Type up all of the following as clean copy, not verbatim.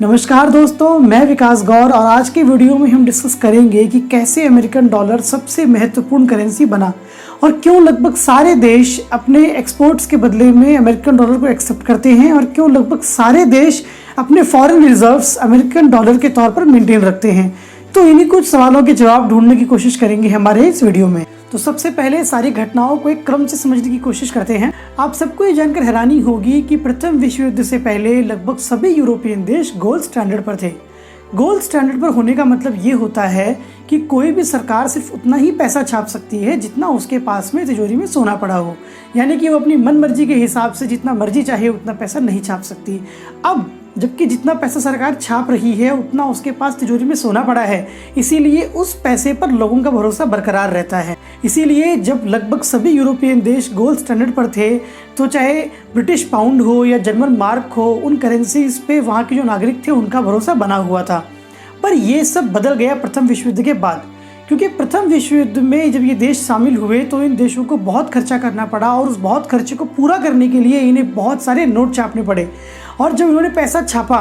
नमस्कार दोस्तों, मैं विकास गौर और आज के वीडियो में हम डिस्कस करेंगे कि कैसे अमेरिकन डॉलर सबसे महत्वपूर्ण करेंसी बना और क्यों लगभग सारे देश अपने एक्सपोर्ट्स के बदले में अमेरिकन डॉलर को एक्सेप्ट करते हैं और क्यों लगभग सारे देश अपने फॉरेन रिजर्व्स अमेरिकन डॉलर के तौर पर मेंटेन रखते हैं। तो इन्हीं कुछ सवालों के जवाब ढूंढने की कोशिश करेंगे हमारे इस वीडियो में। तो सबसे पहले सारी घटनाओं को एक क्रम से समझने की कोशिश करते हैं। आप सबको ये जानकर हैरानी होगी कि प्रथम विश्व युद्ध से पहले लगभग सभी यूरोपियन देश गोल्ड स्टैंडर्ड पर थे। गोल्ड स्टैंडर्ड पर होने का मतलब ये होता है कि कोई भी सरकार सिर्फ उतना ही पैसा छाप सकती है जितना उसके पास में तिजोरी में सोना पड़ा हो, यानी कि वो अपनी मन मर्जी के हिसाब से जितना मर्जी चाहे उतना पैसा नहीं छाप सकती। अब जबकि जितना पैसा सरकार छाप रही है उतना उसके पास तिजोरी में सोना पड़ा है, इसीलिए उस पैसे पर लोगों का भरोसा बरकरार रहता है। इसीलिए जब लगभग सभी यूरोपियन देश गोल्ड स्टैंडर्ड पर थे तो चाहे ब्रिटिश पाउंड हो या जर्मन मार्क हो, उन करेंसीज पे वहाँ के जो नागरिक थे उनका भरोसा बना हुआ था। पर ये सब बदल गया प्रथम विश्व युद्ध के बाद, क्योंकि प्रथम विश्व युद्ध में जब ये देश शामिल हुए तो इन देशों को बहुत खर्चा करना पड़ा और उस बहुत खर्चे को पूरा करने के लिए इन्हें बहुत सारे नोट छापने पड़े। और जब इन्होंने पैसा छापा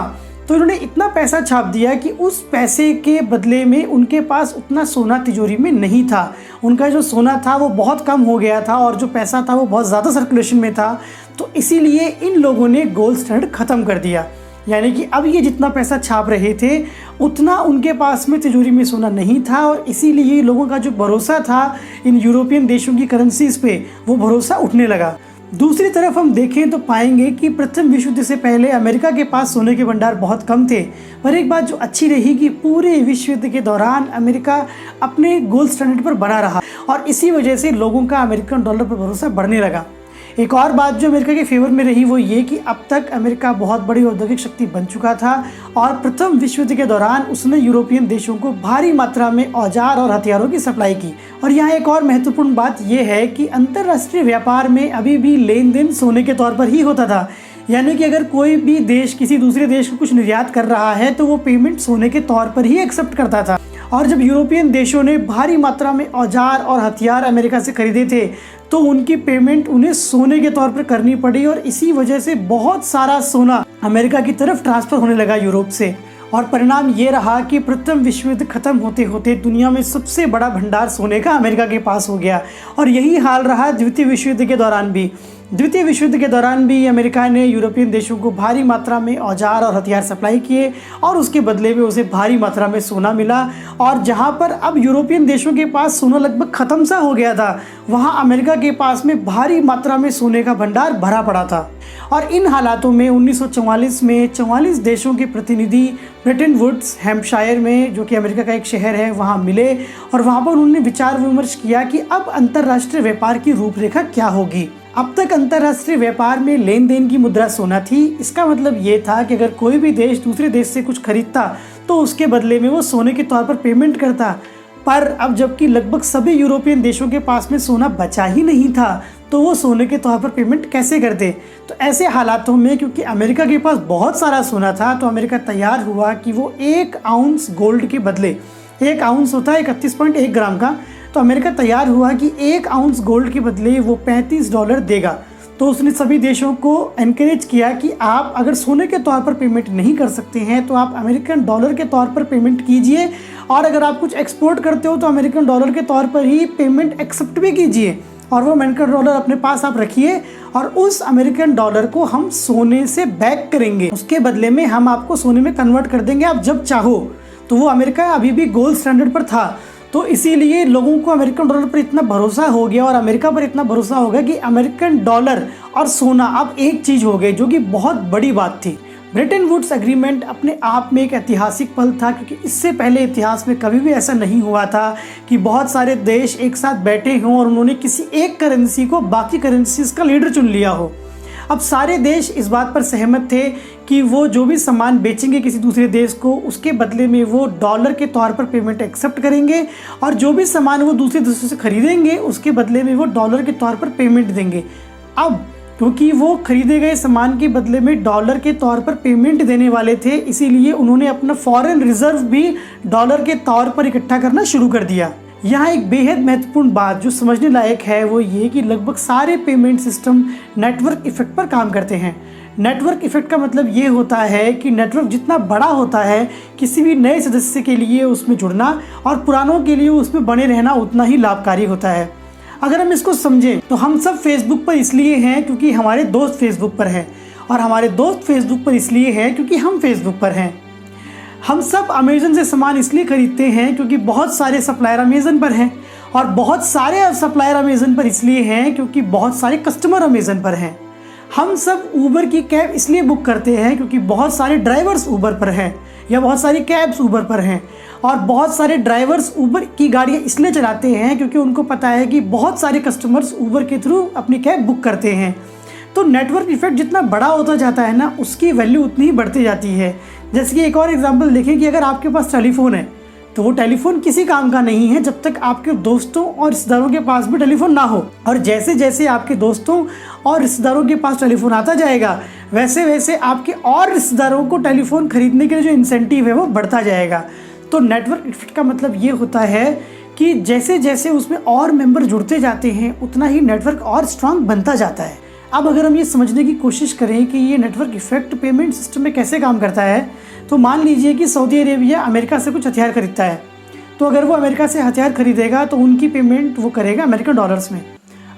तो इन्होंने इतना पैसा छाप दिया कि उस पैसे के बदले में उनके पास उतना सोना तिजोरी में नहीं था। उनका जो सोना था वो बहुत कम हो गया था और जो पैसा था वो बहुत ज़्यादा सर्कुलेशन में था। तो इसीलिए इन लोगों ने गोल्ड स्टैंडर्ड ख़त्म कर दिया, यानी कि अब ये जितना पैसा छाप रहे थे उतना उनके पास में तिजोरी में सोना नहीं था और इसीलिए लोगों का जो भरोसा था इन यूरोपियन देशों की करेंसीज पे वो भरोसा उठने लगा। दूसरी तरफ हम देखें तो पाएंगे कि प्रथम विश्व युद्ध से पहले अमेरिका के पास सोने के भंडार बहुत कम थे, पर एक बात जो अच्छी रही कि पूरे विश्व युद्ध के दौरान अमेरिका अपने गोल्ड स्टैंडर्ड पर बना रहा और इसी वजह से लोगों का अमेरिकन डॉलर पर भरोसा बढ़ने लगा। एक और बात जो अमेरिका के फेवर में रही वो ये कि अब तक अमेरिका बहुत बड़ी औद्योगिक शक्ति बन चुका था और प्रथम विश्व युद्ध के दौरान उसने यूरोपियन देशों को भारी मात्रा में औजार और हथियारों की सप्लाई की। और यहाँ एक और महत्वपूर्ण बात यह है कि अंतर्राष्ट्रीय व्यापार में अभी भी लेन देन सोने के तौर पर ही होता था, यानी कि अगर कोई भी देश किसी दूसरे देश को कुछ निर्यात कर रहा है तो वो पेमेंट सोने के तौर पर ही एक्सेप्ट करता था। और जब यूरोपियन देशों ने भारी मात्रा में औजार और हथियार अमेरिका से खरीदे थे तो उनकी पेमेंट उन्हें सोने के तौर पर करनी पड़ी और इसी वजह से बहुत सारा सोना अमेरिका की तरफ ट्रांसफ़र होने लगा यूरोप से। और परिणाम ये रहा कि प्रथम विश्व युद्ध खत्म होते होते दुनिया में सबसे बड़ा भंडार सोने का अमेरिका के पास हो गया। और यही हाल रहा द्वितीय विश्व युद्ध के दौरान भी। द्वितीय विश्व युद्ध के दौरान भी अमेरिका ने यूरोपियन देशों को भारी मात्रा में औजार और हथियार सप्लाई किए और उसके बदले में उसे भारी मात्रा में सोना मिला। और जहां पर अब यूरोपियन देशों के पास सोना लगभग ख़त्म सा हो गया था, वहां अमेरिका के पास में भारी मात्रा में सोने का भंडार भरा पड़ा था। और इन हालातों में 1944 में 44 देशों के प्रतिनिधि ब्रेटन वुड्स हैम्पशायर में, जो कि अमेरिका का एक शहर है, वहाँ मिले और वहाँ पर उन्होंने विचार विमर्श किया कि अब अंतर्राष्ट्रीय व्यापार की रूपरेखा क्या होगी। अब तक अंतर्राष्ट्रीय व्यापार में लेन देन की मुद्रा सोना थी। इसका मतलब ये था कि अगर कोई भी देश दूसरे देश से कुछ खरीदता तो उसके बदले में वो सोने के तौर पर पेमेंट करता। पर अब जबकि लगभग सभी यूरोपियन देशों के पास में सोना बचा ही नहीं था तो वो सोने के तौर पर पेमेंट कैसे करते। तो ऐसे हालातों में क्योंकि अमेरिका के पास बहुत सारा सोना था तो अमेरिका तैयार हुआ कि वो 1 आउंस गोल्ड के बदले, 1 आउंस होता है 31.1 ग्राम का, तो अमेरिका तैयार हुआ कि 1 आउंस गोल्ड के बदले वो $35 देगा। तो उसने सभी देशों को एनकरेज किया कि आप अगर सोने के तौर पर पेमेंट नहीं कर सकते हैं तो आप अमेरिकन डॉलर के तौर पर पेमेंट कीजिए और अगर आप कुछ एक्सपोर्ट करते हो तो अमेरिकन डॉलर के तौर पर ही पेमेंट एक्सेप्ट भी कीजिए और वो अमेरिकन डॉलर अपने पास आप रखिए और उस अमेरिकन डॉलर को हम सोने से बैक करेंगे, उसके बदले में हम आपको सोने में कन्वर्ट कर देंगे आप जब चाहो। तो वो अमेरिका अभी भी गोल्ड स्टैंडर्ड पर था, तो इसीलिए लोगों को अमेरिकन डॉलर पर इतना भरोसा हो गया और अमेरिका पर इतना भरोसा हो गया कि अमेरिकन डॉलर और सोना अब एक चीज़ हो गए, जो कि बहुत बड़ी बात थी। ब्रेटन वुड्स एग्रीमेंट अपने आप में एक ऐतिहासिक पल था, क्योंकि इससे पहले इतिहास में कभी भी ऐसा नहीं हुआ था कि बहुत सारे देश एक साथ बैठे हों और उन्होंने किसी एक करेंसी को बाकी करेंसीज का लीडर चुन लिया हो। अब सारे देश इस बात पर सहमत थे कि वो जो भी सामान बेचेंगे किसी दूसरे देश को, उसके बदले में वो डॉलर के तौर पर पेमेंट एक्सेप्ट करेंगे और जो भी सामान वो दूसरे देशों से खरीदेंगे उसके बदले में वो डॉलर के तौर पर पेमेंट देंगे। अब क्योंकि वो खरीदे गए सामान के बदले में डॉलर के तौर पर पेमेंट देने वाले थे, इसीलिए उन्होंने अपना फॉरेन रिजर्व भी डॉलर के तौर पर इकट्ठा करना शुरू कर दिया। यहाँ एक बेहद महत्वपूर्ण बात जो समझने लायक है वो ये कि लगभग सारे पेमेंट सिस्टम नेटवर्क इफेक्ट पर काम करते हैं। नेटवर्क इफेक्ट का मतलब ये होता है कि नेटवर्क जितना बड़ा होता है, किसी भी नए सदस्य के लिए उसमें जुड़ना और पुरानों के लिए उसमें बने रहना उतना ही लाभकारी होता है। अगर हम इसको समझें तो हम सब फेसबुक पर इसलिए हैं क्योंकि हमारे दोस्त फेसबुक पर हैं, और हमारे दोस्त फेसबुक पर इसलिए हैं क्योंकि हम फेसबुक पर हैं। हम सब अमेज़न से सामान इसलिए खरीदते हैं क्योंकि बहुत सारे सप्लायर अमेज़न पर हैं, और बहुत सारे सप्लायर अमेज़न पर इसलिए हैं क्योंकि बहुत सारे कस्टमर अमेज़न पर हैं। हम सब ऊबर की कैब इसलिए बुक करते हैं क्योंकि बहुत सारे ड्राइवर्स ऊबर पर हैं, या बहुत सारी कैब्स ऊबर पर हैं, और बहुत सारे ड्राइवर्स ऊबर की गाड़ियाँ इसलिए चलाते हैं क्योंकि उनको पता है कि बहुत सारे कस्टमर्स ऊबर के थ्रू अपनी कैब बुक करते हैं। तो नेटवर्क इफेक्ट जितना बड़ा होता जाता है ना, उसकी वैल्यू उतनी ही बढ़ती जाती है। जैसे कि एक और एग्जांपल देखें कि अगर आपके पास टेलीफोन है तो वो टेलीफोन किसी काम का नहीं है जब तक आपके दोस्तों और रिश्तेदारों के पास भी टेलीफोन ना हो। और जैसे जैसे आपके दोस्तों और रिश्तेदारों के पास टेलीफोन आता जाएगा, वैसे वैसे आपके और रिश्तेदारों को टेलीफोन खरीदने के लिए जो इंसेंटिव है वो बढ़ता जाएगा। तो नेटवर्क इफेक्ट का मतलब ये होता है कि जैसे जैसे उसमें और मेंबर जुड़ते जाते हैं, उतना ही नेटवर्क और स्ट्रांग बनता जाता है। अब अगर हम ये समझने की कोशिश करें कि ये नेटवर्क इफेक्ट पेमेंट सिस्टम में कैसे काम करता है, तो मान लीजिए कि सऊदी अरेबिया अमेरिका से कुछ हथियार खरीदता है। तो अगर वो अमेरिका से हथियार खरीदेगा तो उनकी पेमेंट वो करेगा अमेरिकन डॉलर्स में।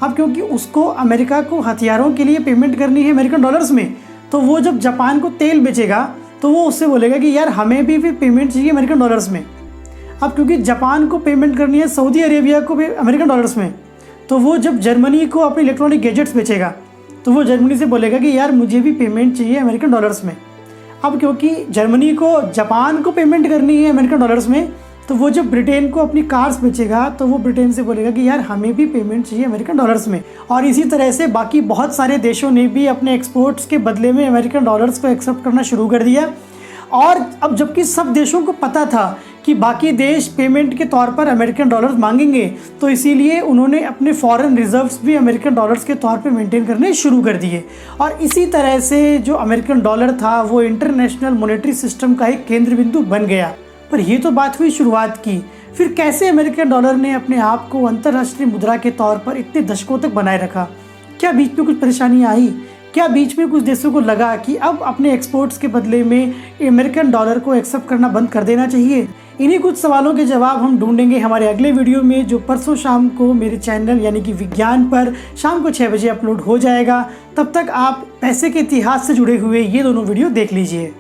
अब क्योंकि उसको अमेरिका को हथियारों के लिए पेमेंट करनी है अमेरिकन डॉलर्स में, तो वो जब जापान को तेल बेचेगा तो वो उससे बोलेगा कि यार हमें भी पेमेंट चाहिए अमेरिकन डॉलर्स में। अब क्योंकि जापान को पेमेंट करनी है सऊदी अरेबिया को भी अमेरिकन डॉलर्स में, तो वो जब जर्मनी को अपने इलेक्ट्रॉनिक गैजेट्स बेचेगा तो वो जर्मनी से बोलेगा कि यार मुझे भी पेमेंट चाहिए अमेरिकन डॉलर्स में। अब क्योंकि जर्मनी को जापान को पेमेंट करनी है अमेरिकन डॉलर्स में, तो वो जब ब्रिटेन को अपनी कार्स बेचेगा तो वो ब्रिटेन से बोलेगा कि यार हमें भी पेमेंट चाहिए अमेरिकन डॉलर्स में। और इसी तरह से बाकी बहुत सारे देशों ने भी अपने एक्सपोर्ट्स के बदले में अमेरिकन डॉलर्स को एक्सेप्ट करना शुरू कर दिया। और अब जबकि सब देशों को पता था कि बाकी देश पेमेंट के तौर पर अमेरिकन डॉलर्स मांगेंगे, तो इसीलिए उन्होंने अपने फॉरेन रिजर्व्स भी अमेरिकन डॉलर्स के तौर पे मेंटेन करने शुरू कर दिए। और इसी तरह से जो अमेरिकन डॉलर था वो इंटरनेशनल मॉनेटरी सिस्टम का एक केंद्र बिंदु बन गया। पर ये तो बात हुई शुरुआत की, फिर कैसे अमेरिकन डॉलर ने अपने आप को अंतर्राष्ट्रीय मुद्रा के तौर पर इतने दशकों तक बनाए रखा? क्या बीच में कुछ परेशानियाँ आई? क्या बीच में कुछ देशों को लगा कि अब अपने एक्सपोर्ट्स के बदले में अमेरिकन डॉलर को एक्सेप्ट करना बंद कर देना चाहिए? इन्हीं कुछ सवालों के जवाब हम ढूंढेंगे हमारे अगले वीडियो में, जो परसों शाम को मेरे चैनल यानी कि विज्ञान पर शाम को 6 बजे अपलोड हो जाएगा। तब तक आप पैसे के इतिहास से जुड़े हुए ये दोनों वीडियो देख लीजिए।